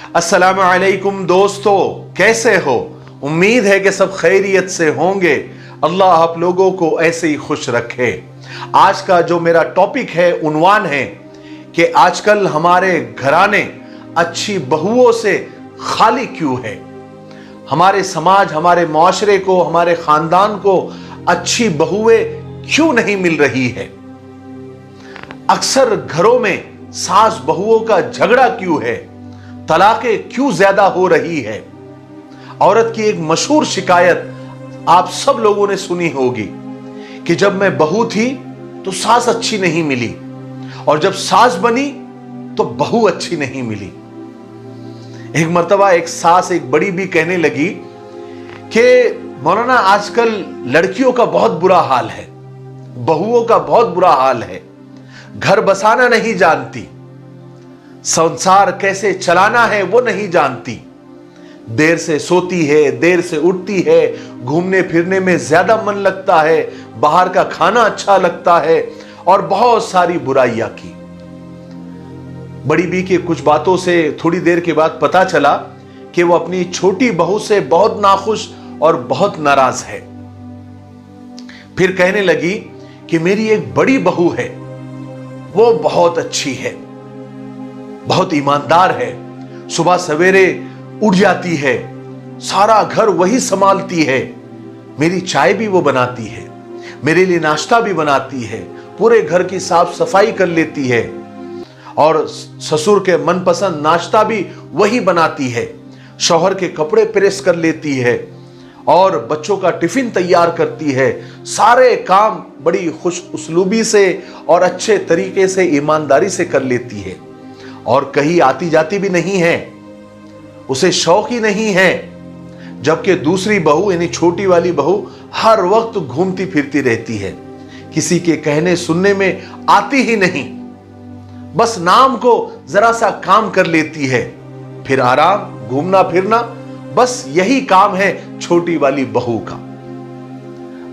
अस्सलाम वालेकुम दोस्तों, कैसे हो? उम्मीद है कि सब खैरियत से होंगे। अल्लाह आप लोगों को ऐसे ही खुश रखे। आज का जो मेरा टॉपिक है, उन्वान है कि आजकल हमारे घराने अच्छी बहुओं से खाली क्यों है। हमारे समाज, हमारे मुआशरे को, हमारे खानदान को अच्छी बहुएं क्यों नहीं मिल रही है। अक्सर घरों में सास बहुओं का झगड़ा क्यों है, तलाकें क्यों ज्यादा हो रही है। औरत की एक मशहूर शिकायत आप सब लोगों ने सुनी होगी कि जब मैं बहू थी तो सास अच्छी नहीं मिली, और जब सास बनी तो बहू अच्छी नहीं मिली। एक मर्तबा एक सास, एक बड़ी भी कहने लगी कि मौलाना आजकल लड़कियों का बहुत बुरा हाल है, बहुओं का बहुत बुरा हाल है, घर बसाना नहीं जानती, संसार कैसे चलाना है वो नहीं जानती, देर से सोती है, देर से उठती है, घूमने फिरने में ज्यादा मन लगता है, बाहर का खाना अच्छा लगता है, और बहुत सारी बुराइयां की। बड़ी बी के कुछ बातों से थोड़ी देर के बाद पता चला कि वो अपनी छोटी बहू से बहुत नाखुश और बहुत नाराज है। फिर कहने लगी कि मेरी एक बड़ी बहू है, वो बहुत अच्छी है, बहुत ईमानदार है, सुबह सवेरे उठ जाती है, सारा घर वही संभालती है, मेरी चाय भी वो बनाती है, मेरे लिए नाश्ता भी बनाती है, पूरे घर की साफ सफाई कर लेती है, और ससुर के मनपसंद नाश्ता भी वही बनाती है, शौहर के कपड़े प्रेस कर लेती है, और बच्चों का टिफिन तैयार करती है। सारे काम बड़ी खुश उसलूबी से और अच्छे तरीके से, ईमानदारी से कर लेती है, और कहीं आती जाती भी नहीं है, उसे शौक ही नहीं है। जबकि दूसरी बहू यानी छोटी वाली बहू हर वक्त घूमती फिरती रहती है, किसी के कहने सुनने में आती ही नहीं, बस नाम को जरा सा काम कर लेती है, फिर आराम, घूमना फिरना, बस यही काम है छोटी वाली बहू का।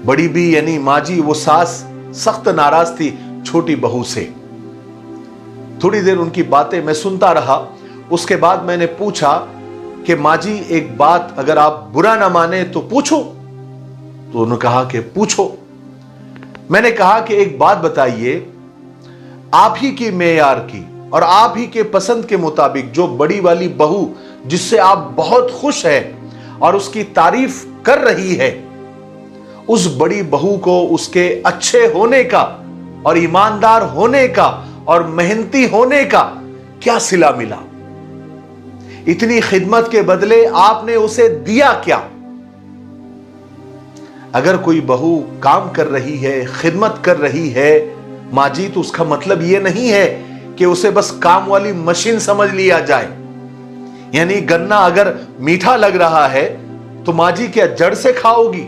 बड़ी भी यानी माँ जी, वो सास सख्त नाराज थी छोटी बहू से। थोड़ी देर उनकी बातें मैं सुनता रहा। उसके बाद मैंने पूछा कि माँ जी, एक बात अगर आप बुरा ना माने तो पूछो। तो उन्होंने कहा कि पूछो। मैंने कहा कि एक बात बताइए, आप ही की मेयार की और आप ही के पसंद के मुताबिक जो बड़ी वाली बहू जिससे आप बहुत खुश हैं और उसकी तारीफ कर रही है, उस बड़ी बहू को उसके अच्छे होने का और ईमानदार होने का और मेहनती होने का क्या सिला मिला? इतनी खिदमत के बदले आपने उसे दिया क्या? अगर कोई बहू काम कर रही है, खिदमत कर रही है माँ जी, तो उसका मतलब यह नहीं है कि उसे बस काम वाली मशीन समझ लिया जाए। यानी गन्ना अगर मीठा लग रहा है तो माँ जी क्या जड़ से खाओगी?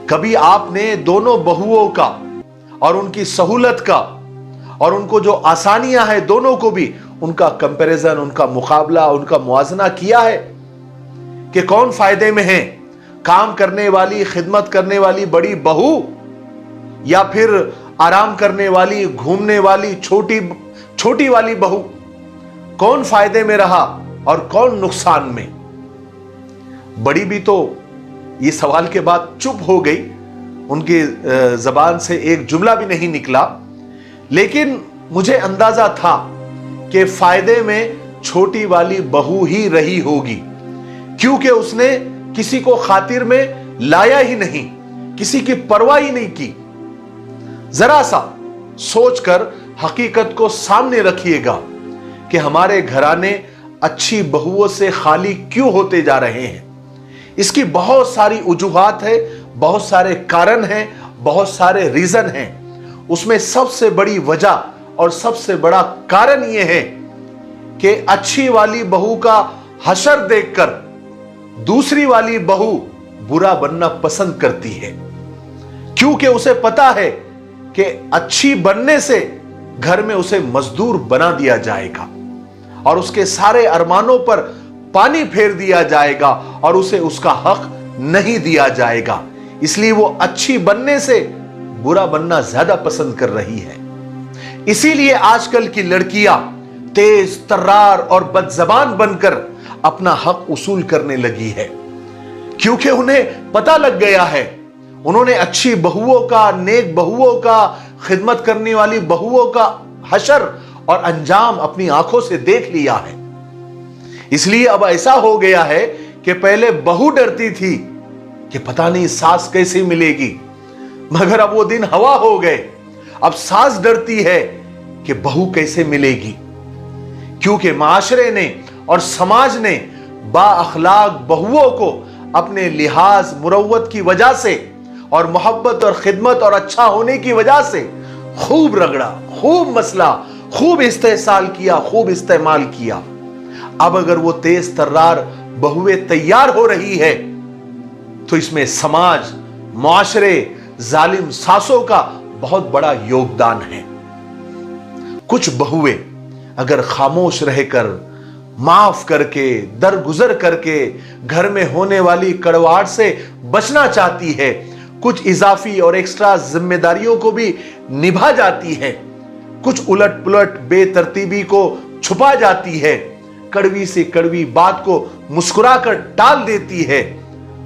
कभी आपने दोनों बहुओं का और उनकी सहूलत का और उनको जो आसानियां हैं दोनों को भी उनका कंपैरिजन, उनका मुकाबला, उनका मुआजना किया है कि कौन फायदे में है? काम करने वाली, खिदमत करने वाली बड़ी बहू, या फिर आराम करने वाली, घूमने वाली छोटी वाली बहू? कौन फायदे में रहा और कौन नुकसान में? बड़ी भी तो ये सवाल के बाद चुप हो गई, उनकी जबान से एक जुमला भी नहीं निकला। लेकिन मुझे अंदाजा था कि फायदे में छोटी वाली बहू ही रही होगी, क्योंकि उसने किसी को खातिर में लाया ही नहीं, किसी की परवाह ही नहीं की। जरा सा सोचकर हकीकत को सामने रखिएगा कि हमारे घराने अच्छी बहुओं से खाली क्यों होते जा रहे हैं। इसकी बहुत सारी वजूहात है, बहुत सारे कारण हैं, बहुत सारे रीजन हैं। उसमें सबसे बड़ी वजह और सबसे बड़ा कारण यह है कि अच्छी वाली बहू का हशर देखकर दूसरी वाली बहू बुरा बनना पसंद करती है, क्योंकि उसे पता है कि अच्छी बनने से घर में उसे मजदूर बना दिया जाएगा और उसके सारे अरमानों पर पानी फेर दिया जाएगा और उसे उसका हक नहीं दिया जाएगा। इसलिए वो अच्छी बनने से बुरा बनना ज्यादा पसंद कर रही है। इसीलिए आजकल की लड़कियां तेज तर्रार और बदजबान बनकर अपना हक उसूल करने लगी है, क्योंकि उन्हें पता लग गया है, उन्होंने अच्छी बहुओं का, नेक बहुओं का, खिदमत करने वाली बहुओं का हशर और अंजाम अपनी आंखों से देख लिया है। इसलिए अब ऐसा हो गया है कि पहले बहू डरती थी कि पता नहीं सास कैसे मिलेगी, मगर अब वो दिन हवा हो गए। अब सास डरती है कि बहू कैसे मिलेगी, क्योंकि माशरे ने और समाज ने बाअखलाक बहुओं को अपने लिहाज मुरव्वत की वजह से और मोहब्बत और खिदमत और अच्छा होने की वजह से खूब रगड़ा, खूब मसला, खूब इस्तेहसाल किया, खूब इस्तेमाल किया। अब अगर वो तेज तर्रार बहुएं तैयार हो रही है तो इसमें समाज, मुआशरे, जालिम सासों का बहुत बड़ा योगदान है। कुछ बहुएं अगर खामोश रहकर, माफ करके, दरगुजर करके घर में होने वाली कड़वाहट से बचना चाहती है, कुछ इजाफी और एक्स्ट्रा जिम्मेदारियों को भी निभा जाती है, कुछ उलट पुलट बेतरतीबी को छुपा जाती है, कड़वी से कड़वी बात को मुस्कुराकर टाल देती है,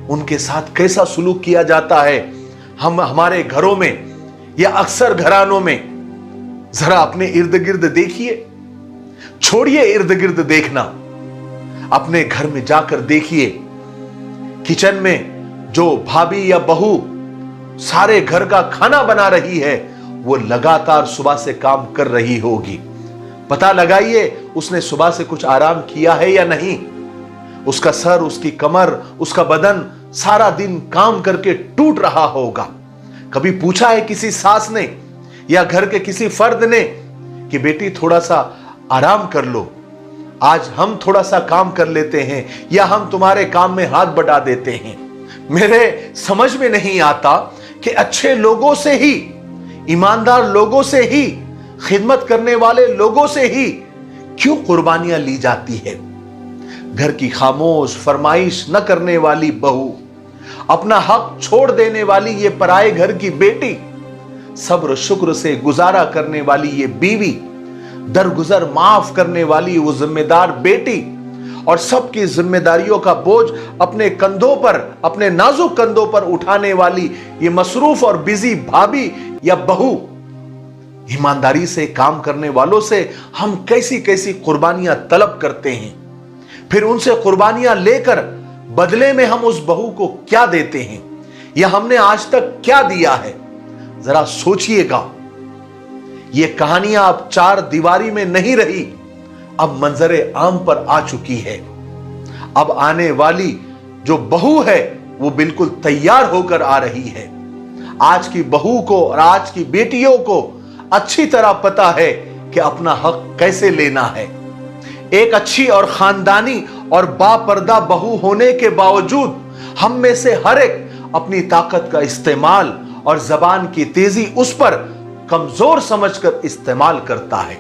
उनके साथ कैसा सुलूक किया जाता है। हम हमारे घरों में या अक्सर घरानों में जरा अपने इर्द गिर्द देखिए, छोड़िए इर्द गिर्द देखना, अपने घर में जाकर देखिए, किचन में जो भाभी या बहू सारे घर का खाना बना रही है, वो लगातार सुबह से काम कर रही होगी। पता लगाइए उसने सुबह से कुछ आराम किया है या नहीं। उसका सर, उसकी कमर, उसका बदन सारा दिन काम करके टूट रहा होगा। कभी पूछा है किसी सास ने या घर के किसी फर्द ने कि बेटी थोड़ा सा आराम कर लो, आज हम थोड़ा सा काम कर लेते हैं या हम तुम्हारे काम में हाथ बटा देते हैं। मेरे समझ में नहीं आता कि अच्छे लोगों से ही, ईमानदार लोगों से ही, खिदमत करने वाले लोगों से ही क्यों कुर्बानियां ली जाती है। घर की खामोश फरमाइश न करने वाली बहू, अपना हक छोड़ देने वाली ये पराए घर की बेटी, सब्र शुक्र से गुजारा करने वाली ये बीवी, दरगुजर माफ करने वाली वो जिम्मेदार बेटी और सबकी जिम्मेदारियों का बोझ अपने कंधों पर, अपने नाजुक कंधों पर उठाने वाली ये मसरूफ और बिजी भाभी या बहू, ईमानदारी से काम करने वालों से हम कैसी कैसी कुर्बानियां तलब करते हैं, फिर उनसे कुर्बानियां लेकर बदले में हम उस बहू को क्या देते हैं या हमने आज तक क्या दिया है। जरा सोचिएगा। ये कहानियां अब चार दीवारी में नहीं रही, अब मंजरे आम पर आ चुकी है। अब आने वाली जो बहू है वो बिल्कुल तैयार होकर आ रही है। आज की बहू को और आज की बेटियों को अच्छी तरह पता है कि अपना हक कैसे लेना है। एक अच्छी और खानदानी और बापर्दा बहू होने के बावजूद हम में से हर एक अपनी ताकत का इस्तेमाल और जबान की तेजी उस पर कमजोर समझकर इस्तेमाल करता है।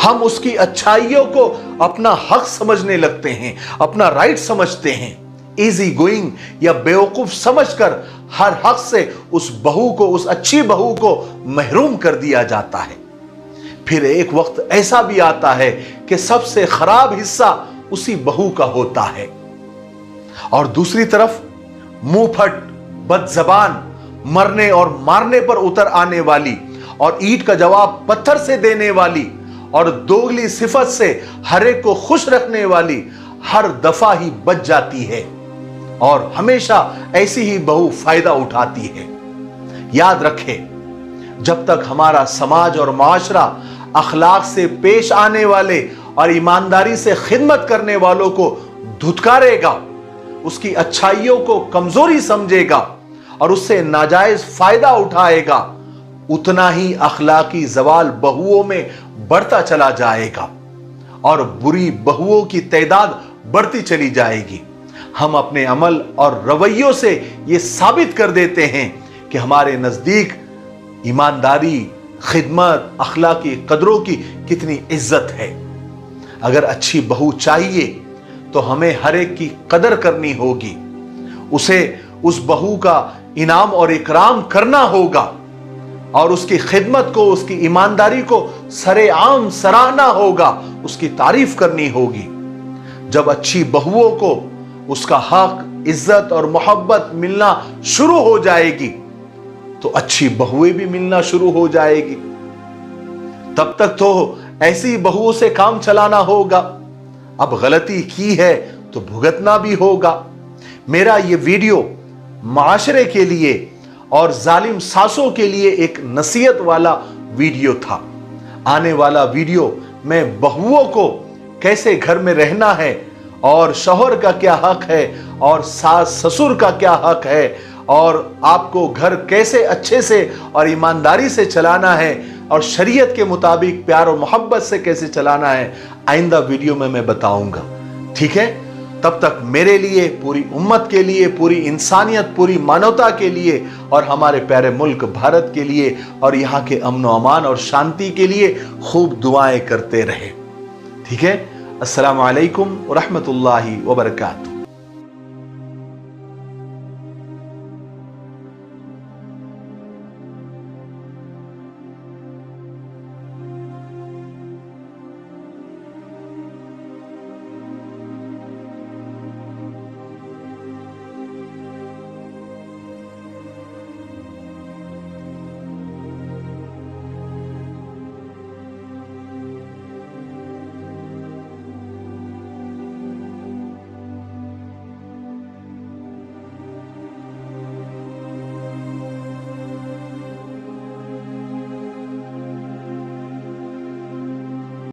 हम उसकी अच्छाइयों को अपना हक समझने लगते हैं, अपना राइट समझते हैं। इजी गोइंग या बेवकूफ समझकर हर हक से उस बहू को, उस अच्छी बहू को महरूम कर दिया जाता है। फिर एक वक्त ऐसा भी आता है कि सबसे खराब हिस्सा उसी बहू का होता है। और दूसरी तरफ मुंहफट, बदजबान, मरने और मारने पर उतर आने वाली और ईंट का जवाब पत्थर से देने वाली और दोगली सिफत से हर एक को खुश रखने वाली हर दफा ही बच जाती है और हमेशा ऐसी ही बहू फायदा उठाती है। याद रखें, जब तक हमारा समाज और माशरा अखलाक से पेश आने वाले और ईमानदारी से खिदमत करने वालों को धुतकारेगा, उसकी अच्छाइयों को कमजोरी समझेगा और उससे नाजायज फायदा उठाएगा, उतना ही अखलाकी जवाल बहुओं में बढ़ता चला जाएगा और बुरी बहुओं की तादाद बढ़ती चली जाएगी। हम अपने अमल और रवैयों से यह साबित कर देते हैं कि हमारे नजदीक ईमानदारी, खिदमत, अखलाकी कदरों की कितनी इज्जत है। अगर अच्छी बहू चाहिए तो हमें हर एक की कदर करनी होगी, उसे उस बहू का इनाम और इकराम करना होगा और उसकी खिदमत को, उसकी ईमानदारी को सरे आम सराहना होगा, उसकी तारीफ करनी होगी। जब अच्छी बहुओं को उसका हक, इज्जत और मोहब्बत मिलना शुरू हो जाएगी तो अच्छी बहुएं भी मिलना शुरू हो जाएगी। तब तक तो ऐसी बहुओं से काम चलाना होगा। अब गलती की है तो भुगतना भी होगा। मेरा ये वीडियो माशरे के लिए और जालिम सासों के लिए एक नसीहत वाला वीडियो था। आने वाला वीडियो में बहुओं को कैसे घर में रहना है और शौहर का क्या हक है और सास ससुर का क्या हक है और आपको घर कैसे अच्छे से और ईमानदारी से चलाना है और शरीयत के मुताबिक प्यार और मोहब्बत से कैसे चलाना है, आइंदा वीडियो में मैं बताऊंगा। ठीक है? तब तक मेरे लिए, पूरी उम्मत के लिए, पूरी इंसानियत, पूरी मानवता के लिए और हमारे प्यारे मुल्क भारत के लिए और यहाँ के अमन व अमान और शांति के लिए खूब दुआएं करते रहे। ठीक है? अस्सलामु अलैकुम व रहमतुल्लाहि व बरकातुहू।